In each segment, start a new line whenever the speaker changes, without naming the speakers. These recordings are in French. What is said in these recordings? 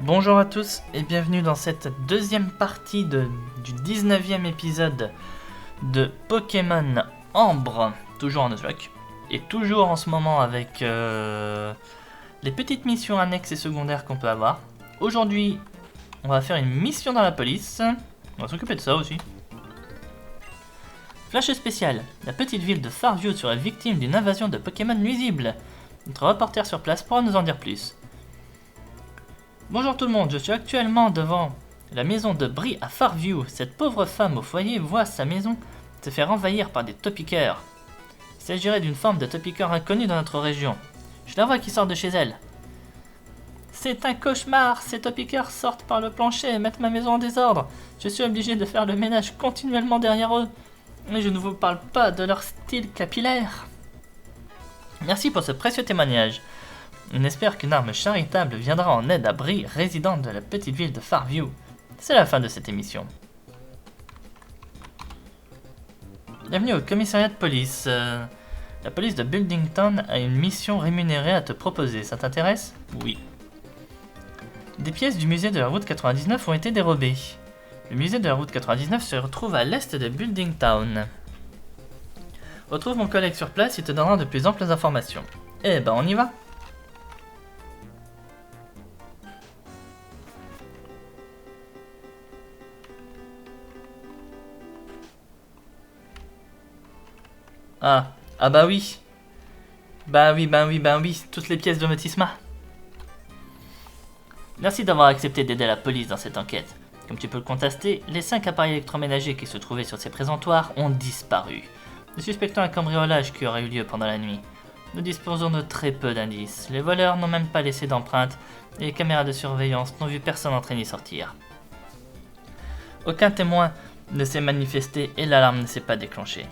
Bonjour à tous et bienvenue dans cette deuxième partie du 19e épisode de Pokémon Ambre, toujours en Nuzlocke, et toujours en ce moment avec les petites missions annexes et secondaires qu'on peut avoir. Aujourd'hui, on va faire une mission dans la police, on va s'occuper de ça aussi. Flash spécial, la petite ville de Farview serait victime d'une invasion de Pokémon nuisibles. Notre reporter sur place pourra nous en dire plus. Bonjour tout le monde, je suis actuellement devant la maison de Brie à Farview. Cette pauvre femme au foyer voit sa maison se faire envahir par des topiqueurs. Il s'agirait d'une forme de topiqueur inconnue dans notre région. Je la vois qui sort de chez elle. C'est un cauchemar, ces topiqueurs sortent par le plancher et mettent ma maison en désordre. Je suis obligé de faire le ménage continuellement derrière eux. Mais je ne vous parle pas de leur style capillaire. Merci pour ce précieux témoignage. On espère qu'une arme charitable viendra en aide à Brie, résidente de la petite ville de Farview. C'est la fin de cette émission. Bienvenue au commissariat de police. La police de Buildington a une mission rémunérée à te proposer. Ça t'intéresse? Oui. Des pièces du musée de la route 99 ont été dérobées. Le musée de la route 99 se retrouve à l'est de Buildington. Retrouve mon collègue sur place, il te donnera de plus amples informations. Eh ben on y va. Ah bah oui. Bah oui, toutes les pièces de Motisma. Merci d'avoir accepté d'aider la police dans cette enquête. Comme tu peux le constater, les 5 appareils électroménagers qui se trouvaient sur ces présentoirs ont disparu. Nous suspectons un cambriolage qui aurait eu lieu pendant la nuit. Nous disposons de très peu d'indices. Les voleurs n'ont même pas laissé d'empreintes et les caméras de surveillance n'ont vu personne entrer ni sortir. Aucun témoin ne s'est manifesté et l'alarme ne s'est pas déclenchée.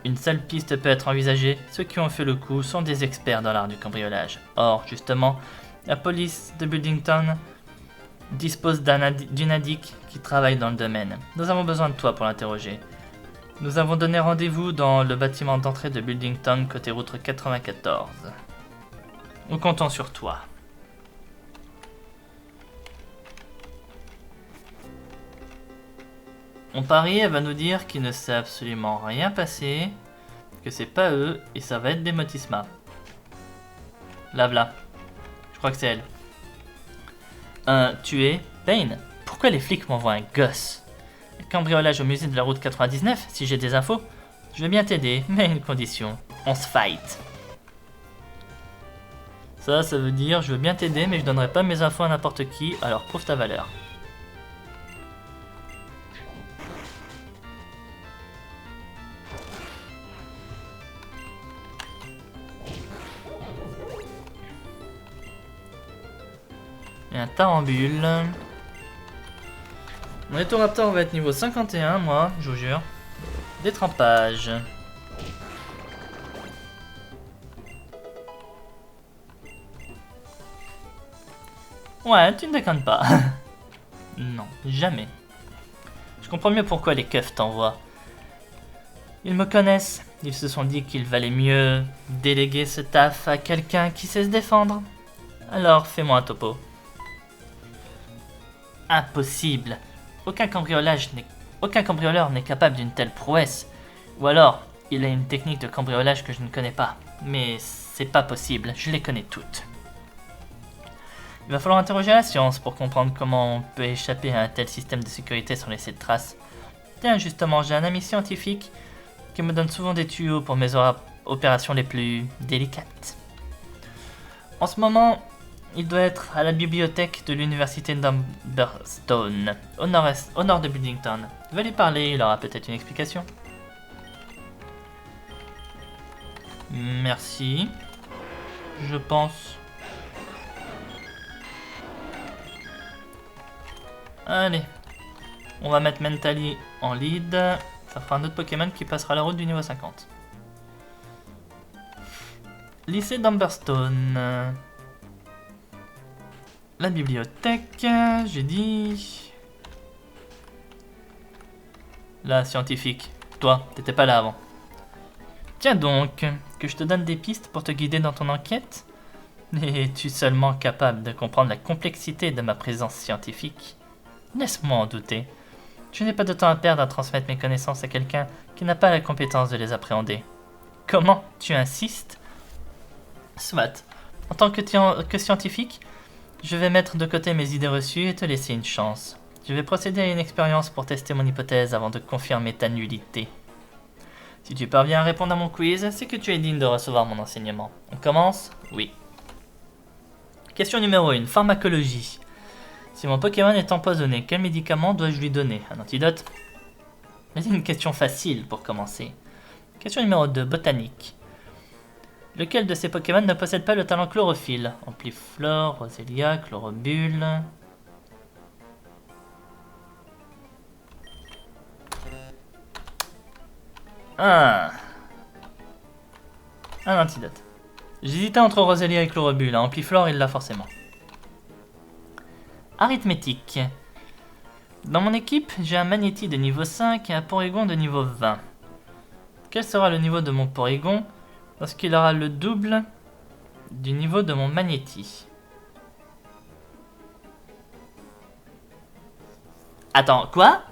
Une seule piste peut être envisagée, ceux qui ont fait le coup sont des experts dans l'art du cambriolage. Or, justement, la police de Buildington dispose d'une indique qui travaille dans le domaine. Nous avons besoin de toi pour l'interroger. Nous avons donné rendez-vous dans le bâtiment d'entrée de Buildington, côté route 94. Nous comptons sur toi. On parie, elle va nous dire qu'il ne s'est absolument rien passé, que c'est pas eux, et ça va être des Motisma. Là. Je crois que c'est elle. Tu es Payne. Pourquoi les flics m'envoient un gosse? Cambriolage au musée de la route 99, si j'ai des infos. Je veux bien t'aider, mais à une condition. On se fight. Ça veut dire je veux bien t'aider, mais je donnerai pas mes infos à n'importe qui, alors prouve ta valeur. Et un tarambule. Mon Etoraptor va être niveau 51, moi, je vous jure. Détrempage. Ouais, tu ne déconnes pas. Non, jamais. Je comprends mieux pourquoi les keufs t'envoient. Ils me connaissent. Ils se sont dit qu'il valait mieux déléguer ce taf à quelqu'un qui sait se défendre. Alors, fais-moi un topo. Impossible. Aucun cambrioleur n'est capable d'une telle prouesse. Ou alors, il a une technique de cambriolage que je ne connais pas. Mais c'est pas possible, je les connais toutes. Il va falloir interroger la science pour comprendre comment on peut échapper à un tel système de sécurité sans laisser de traces. Tiens, justement, j'ai un ami scientifique qui me donne souvent des tuyaux pour mes opérations les plus délicates. En ce moment, il doit être à la bibliothèque de l'université d'Umberstone, au nord de Buildington. Va lui parler, il aura peut-être une explication. Merci. Je pense. Allez. On va mettre Mentally en lead. Ça fera un autre Pokémon qui passera la route du niveau 50. Lycée d'Umberstone. La bibliothèque, j'ai dit. La scientifique. Toi, t'étais pas là avant. Tiens donc, que je te donne des pistes pour te guider dans ton enquête. Es-tu seulement capable de comprendre la complexité de ma présence scientifique? Laisse-moi en douter. Je n'ai pas de temps à perdre à transmettre mes connaissances à quelqu'un qui n'a pas la compétence de les appréhender. Comment? Tu insistes? Soit. En tant que scientifique, je vais mettre de côté mes idées reçues et te laisser une chance. Je vais procéder à une expérience pour tester mon hypothèse avant de confirmer ta nullité. Si tu parviens à répondre à mon quiz, c'est que tu es digne de recevoir mon enseignement. On commence? Oui. Question numéro 1. Pharmacologie. Si mon Pokémon est empoisonné, quel médicament dois-je lui donner? Un antidote? Mais c'est une question facile pour commencer. Question numéro 2. Botanique. Lequel de ces Pokémon ne possède pas le talent chlorophylle? Ampliflore, Roselia, Chlorobule. Un antidote. J'hésitais entre Roselia et Chlorobule. Ampliflore, il l'a forcément. Arithmétique. Dans mon équipe, j'ai un Magnéti de niveau 5 et un Porygon de niveau 20. Quel sera le niveau de mon Porygon lorsqu'il aura le double du niveau de mon Magnéti? Attends, quoi?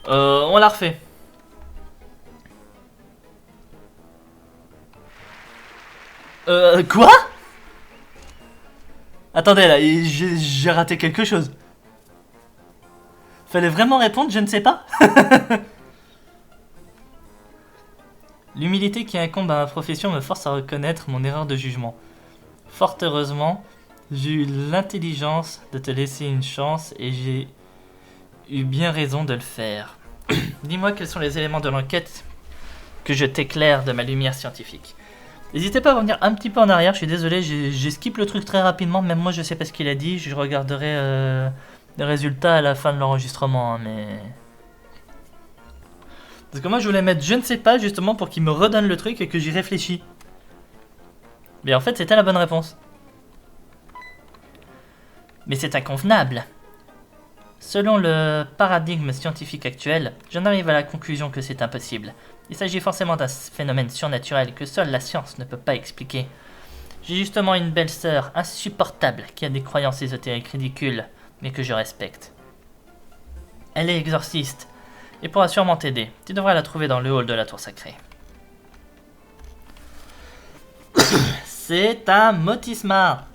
On la refait. Quoi? Attendez là, j'ai raté quelque chose. Fallait vraiment répondre, je ne sais pas. L'humilité qui incombe à ma profession me force à reconnaître mon erreur de jugement. Fort heureusement, j'ai eu l'intelligence de te laisser une chance et j'ai eu bien raison de le faire. Dis-moi quels sont les éléments de l'enquête que je t'éclaire de ma lumière scientifique. N'hésitez pas à revenir un petit peu en arrière, je suis désolé, j'ai skip le truc très rapidement, même moi je sais pas ce qu'il a dit, je regarderai les résultats à la fin de l'enregistrement, hein, mais... Parce que moi je voulais mettre je ne sais pas justement pour qu'il me redonne le truc et que j'y réfléchis. Mais en fait c'était la bonne réponse. Mais c'est inconvenable. Selon le paradigme scientifique actuel, j'en arrive à la conclusion que c'est impossible. Il s'agit forcément d'un phénomène surnaturel que seule la science ne peut pas expliquer. J'ai justement une belle-sœur insupportable qui a des croyances ésotériques ridicules, mais que je respecte. Elle est exorciste, et pourra sûrement t'aider. Tu devrais la trouver dans le hall de la tour sacrée. C'est un Motisma.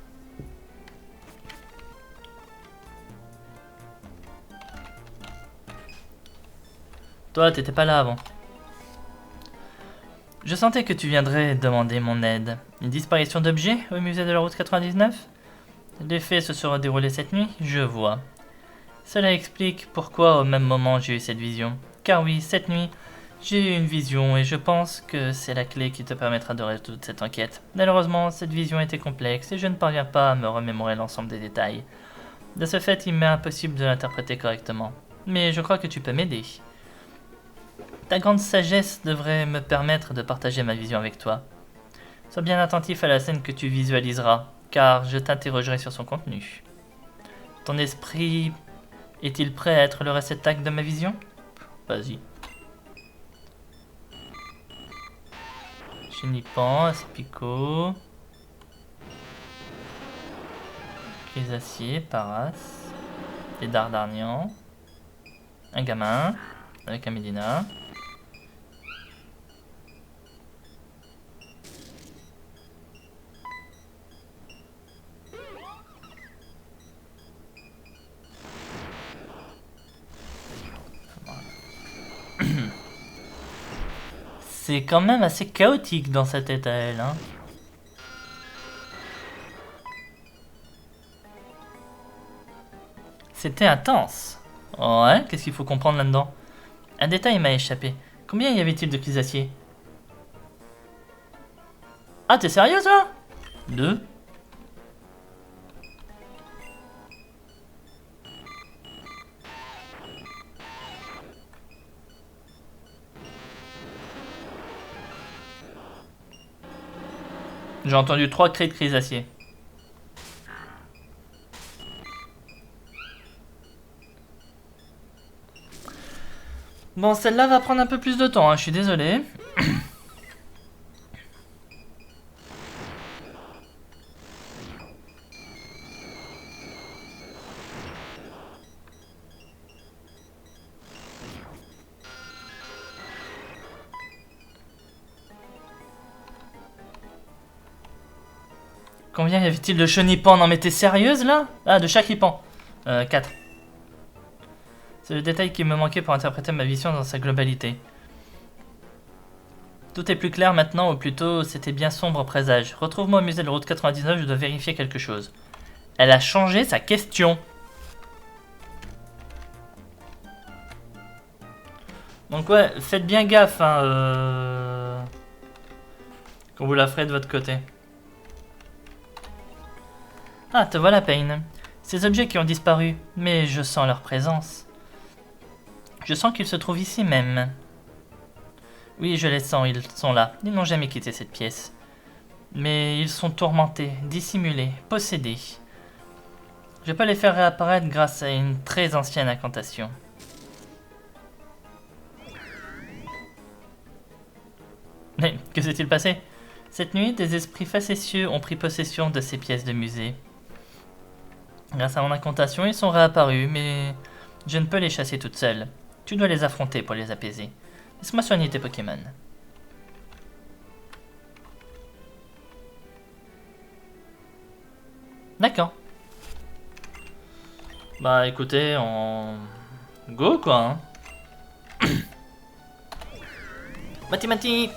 Toi, t'étais pas là avant. Je sentais que tu viendrais demander mon aide. Une disparition d'objets au musée de la route 99? Les faits se seront déroulés cette nuit, je vois. Cela explique pourquoi au même moment j'ai eu cette vision. Car oui, cette nuit, j'ai eu une vision et je pense que c'est la clé qui te permettra de résoudre cette enquête. Malheureusement, cette vision était complexe et je ne parviens pas à me remémorer l'ensemble des détails. De ce fait, il m'est impossible de l'interpréter correctement. Mais je crois que tu peux m'aider. Ta grande sagesse devrait me permettre de partager ma vision avec toi. Sois bien attentif à la scène que tu visualiseras, car je t'interrogerai sur son contenu. Ton esprit est-il prêt à être le réceptacle de ma vision? Vas-y. Chenipan, Aspico, Grisacier, Paras, des Dardarnians, un gamin avec un Médina. C'est quand même assez chaotique dans sa tête à elle, hein. C'était intense. Ouais, qu'est-ce qu'il faut comprendre là-dedans? Un détail m'a échappé. Combien y avait-il de Grisaciers? Ah, t'es sérieux, toi? 2. J'ai entendu 3 cris de Grisaciers. Bon, celle-là va prendre un peu plus de temps, hein, je suis désolé. Combien y avait-il de chenipan? Non mais t'es sérieuse là? Ah, de chaquipan. 4. C'est le détail qui me manquait pour interpréter ma vision dans sa globalité. Tout est plus clair maintenant, ou plutôt c'était bien sombre présage. Retrouve-moi au musée de la route 99, je dois vérifier quelque chose. Elle a changé sa question. Donc ouais, faites bien gaffe hein, quand vous la ferez de votre côté. Ah, te voilà, Payne. Ces objets qui ont disparu, mais je sens leur présence. Je sens qu'ils se trouvent ici même. Oui, je les sens, ils sont là. Ils n'ont jamais quitté cette pièce. Mais ils sont tourmentés, dissimulés, possédés. Je peux les faire réapparaître grâce à une très ancienne incantation. Mais que s'est-il passé? Cette nuit, des esprits facétieux ont pris possession de ces pièces de musée. Grâce à mon incantation, ils sont réapparus, mais je ne peux les chasser toute seule. Tu dois les affronter pour les apaiser. Laisse-moi soigner tes Pokémon. D'accord. Bah écoutez, on... Go quoi hein. Mati.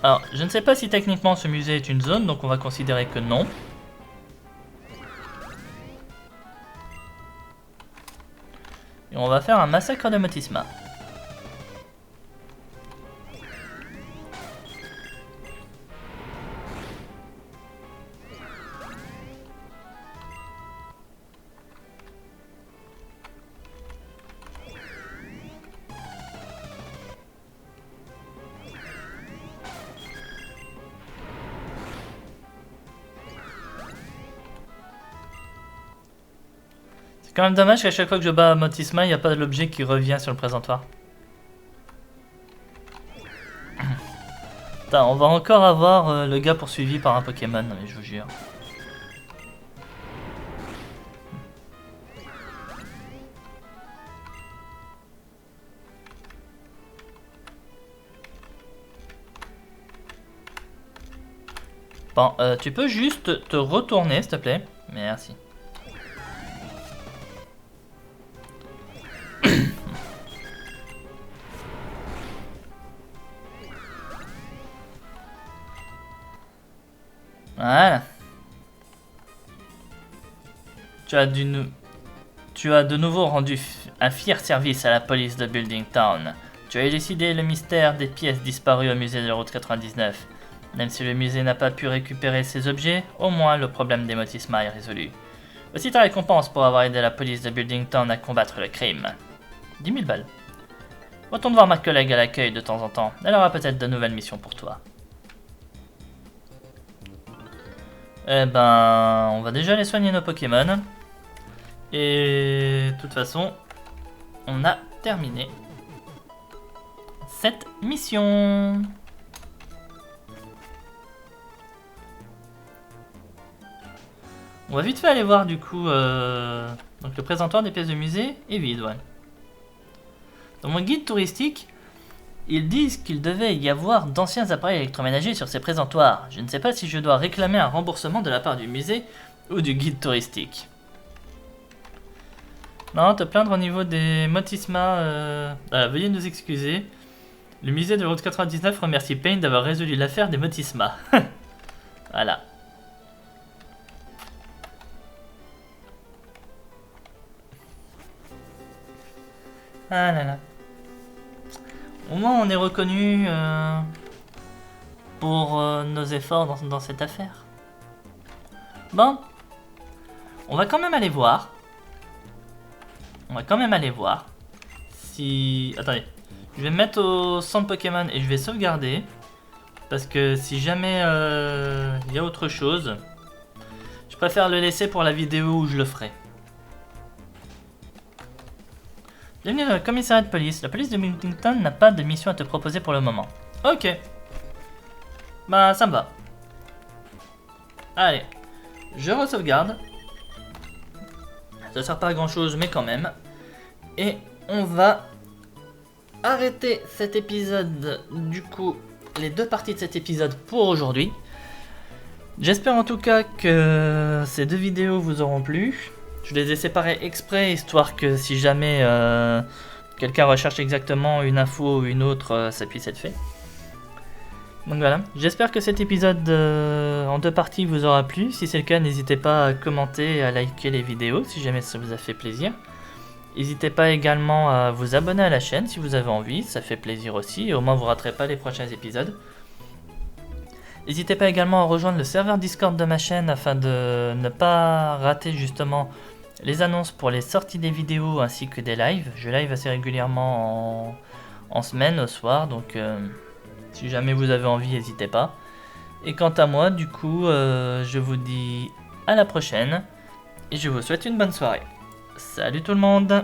Alors, je ne sais pas si techniquement ce musée est une zone, donc on va considérer que non. Et on va faire un massacre de Motisma. C'est quand même dommage qu'à chaque fois que je bats Motisma, il n'y a pas l'objet qui revient sur le présentoir. Putain, on va encore avoir le gars poursuivi par un Pokémon, mais je vous jure. Bon, tu peux juste te retourner, s'il te plaît? Merci. Voilà. Tu as de nouveau rendu un fier service à la police de Building Town. Tu as élucidé le mystère des pièces disparues au musée de la route 99. Même si le musée n'a pas pu récupérer ces objets, au moins le problème des Motisma est résolu. Voici ta récompense pour avoir aidé la police de Building Town à combattre le crime. 10 000 balles. Retourne voir ma collègue à l'accueil de temps en temps. Elle aura peut-être de nouvelles missions pour toi. Eh ben, on va déjà aller soigner nos Pokémon. Et de toute façon, on a terminé cette mission. On va vite fait aller voir du coup. Donc le présentoir des pièces de musée est vide, ouais. Dans mon guide touristique, ils disent qu'il devait y avoir d'anciens appareils électroménagers sur ces présentoirs. Je ne sais pas si je dois réclamer un remboursement de la part du musée ou du guide touristique. Non, te plaindre au niveau des Motisma. Veuillez nous excuser. Le musée de la route 99 remercie Payne d'avoir résolu l'affaire des Motisma. Voilà. Ah là là. Au moins on est reconnu pour nos efforts dans cette affaire. Bon. On va quand même aller voir. Si... Attendez. Je vais me mettre au centre Pokémon et je vais sauvegarder. Parce que si jamais il y a autre chose, je préfère le laisser pour la vidéo où je le ferai. Bienvenue dans le commissariat de police. La police de Milton n'a pas de mission à te proposer pour le moment. Ok. Bah, ça me va. Allez. Je re-sauvegarde. Ça sert pas à grand chose, mais quand même. Et on va arrêter cet épisode, du coup, les deux parties de cet épisode pour aujourd'hui. J'espère en tout cas que ces deux vidéos vous auront plu. Je les ai séparées exprès, histoire que si jamais quelqu'un recherche exactement une info ou une autre, ça puisse être fait. Donc voilà, j'espère que cet épisode en deux parties vous aura plu. Si c'est le cas, n'hésitez pas à commenter et à liker les vidéos si jamais ça vous a fait plaisir. N'hésitez pas également à vous abonner à la chaîne si vous avez envie, ça fait plaisir aussi, et au moins vous ne raterez pas les prochains épisodes. N'hésitez pas également à rejoindre le serveur Discord de ma chaîne afin de ne pas rater justement les annonces pour les sorties des vidéos ainsi que des lives. Je live assez régulièrement en semaine, au soir, donc si jamais vous avez envie, n'hésitez pas. Et quant à moi, du coup, je vous dis à la prochaine et je vous souhaite une bonne soirée. Salut tout le monde!